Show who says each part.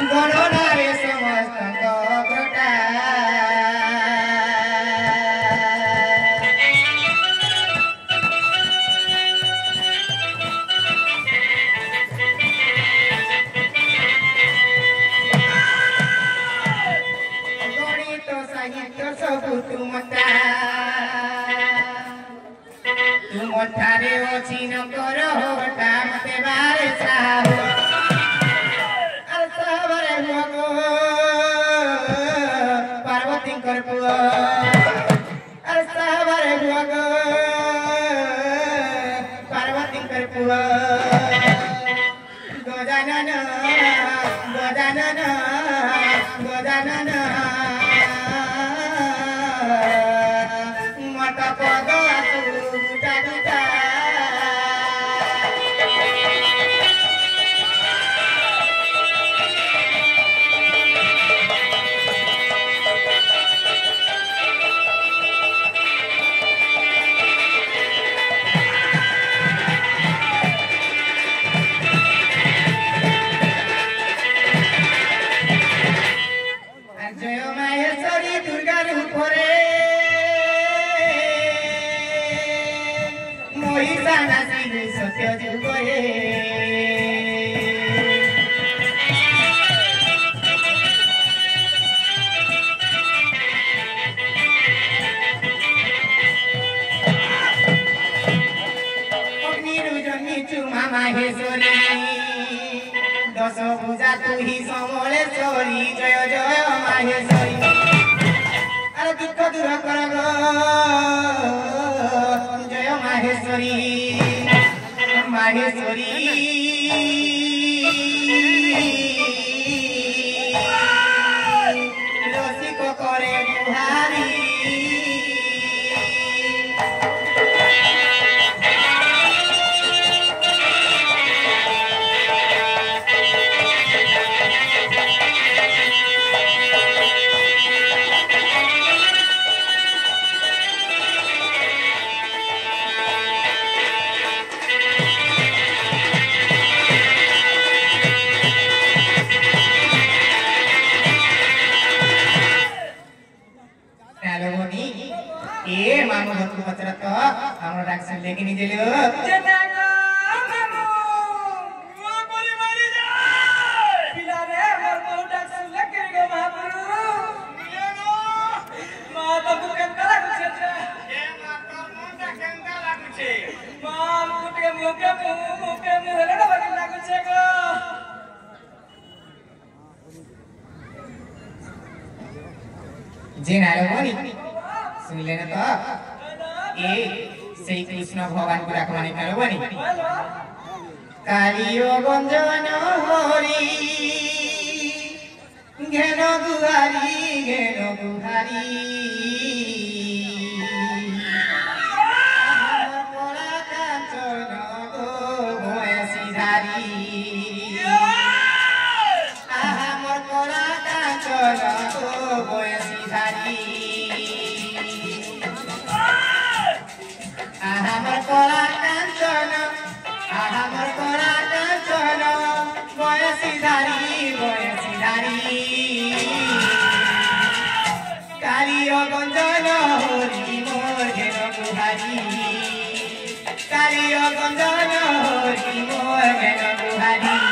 Speaker 1: गणनारे समस्त अग्रता गणित साहित्य सबु तुमठारे अछि न कर होटा मते बारे साहो अरे साबरे भगो पार्वती कर पुआ अरे साबरे भगो पार्वती कर पुआ गजानन गजानन गजानन मत पद सत्य जुगरे अग्निरुजनी चुमा माहेश्वरी दश भुजा तू ही समलेश्वरी जय जय माहेश्वरी अरे दुख दूर कर जय माहेश्वरी माहेश्वरी रसिक करे बुहारी ए मानो भक्ति पत्र तो हमरो डाक्टर लेके नहीं देले जनागा मानो वो गोली मारी जा पिला रे हमरो डाक्टर लेके गे महाप्रभु मिलेगो माता मुकेंदा लागु छे ए माता मुकेंदा लागु छे माम कुटे मुके मुहरे डबल लागु छे गो जे नालो बोली सुनले न तो ए श्री कृष्ण भगवान को रखवानी करो बनी कालियो गंजन हरि घेन गुहारी कला कांचन गो भयसी धारी आहा मोर कला कांचन गो भयसी धारी हमर कला कांचन बयसी धारी कालियो गंजन हरि मोर घेन गुहारी कालियो गंजन हरि मोर घेन गुहारी